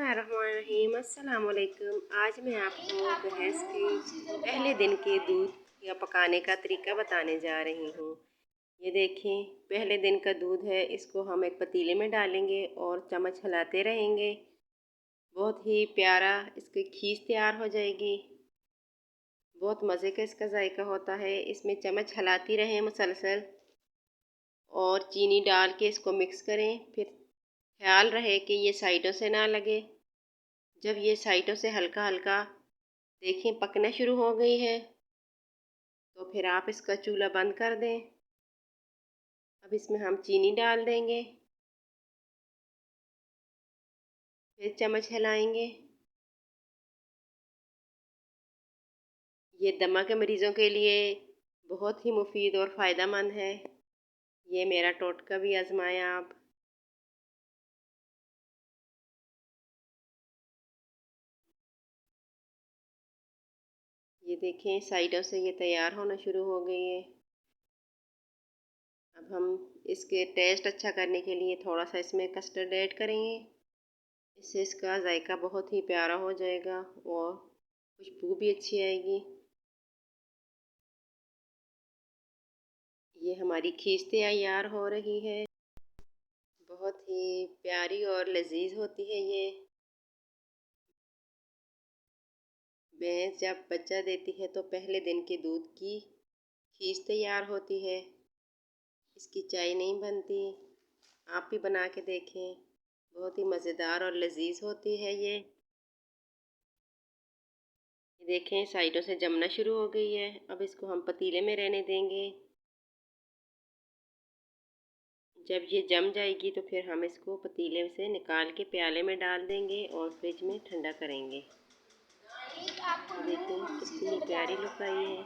बिस्मिल्लाहिर्रहमानिर्रहीम। अस्सलाम वालेकुम। आज मैं आपको भैंस के पहले दिन के दूध या पकाने का तरीका बताने जा रही हूँ। ये देखें, पहले दिन का दूध है, इसको हम एक पतीले में डालेंगे और चम्मच हिलाते रहेंगे। बहुत ही प्यारा इसकी खीर तैयार हो जाएगी। बहुत मज़े का इसका जायका होता है। इसमें चम्मच हिलाती रहें मुसलसल और चीनी डाल के इसको मिक्स करें। फिर ख्याल रहे कि ये साइडों से ना लगे। जब ये साइडों से हल्का हल्का देखें पकना शुरू हो गई है तो फिर आप इसका चूल्हा बंद कर दें। अब इसमें हम चीनी डाल देंगे, फिर चम्मच हिलाएंगे। ये दमा के मरीज़ों के लिए बहुत ही मुफीद और फ़ायदेमंद है। ये मेरा टोटका भी आजमाएं आप। ये देखें साइडों से ये तैयार होना शुरू हो गई है। अब हम इसके टेस्ट अच्छा करने के लिए थोड़ा सा इसमें कस्टर्ड ऐड करेंगे। इससे इसका जायका बहुत ही प्यारा हो जाएगा और खुशबू भी अच्छी आएगी। ये हमारी खीर तैयार हो रही है। बहुत ही प्यारी और लजीज होती है ये। भैंस जब बच्चा देती है तो पहले दिन के दूध की खीर तैयार होती है। इसकी चाय नहीं बनती। आप भी बना के देखें, बहुत ही मज़ेदार और लजीज होती है ये। देखें साइडों से जमना शुरू हो गई है। अब इसको हम पतीले में रहने देंगे। जब ये जम जाएगी तो फिर हम इसको पतीले से निकाल के प्याले में डाल देंगे और फ्रिज में ठंडा करेंगे। देखें कितनी प्यारी लुक आई है।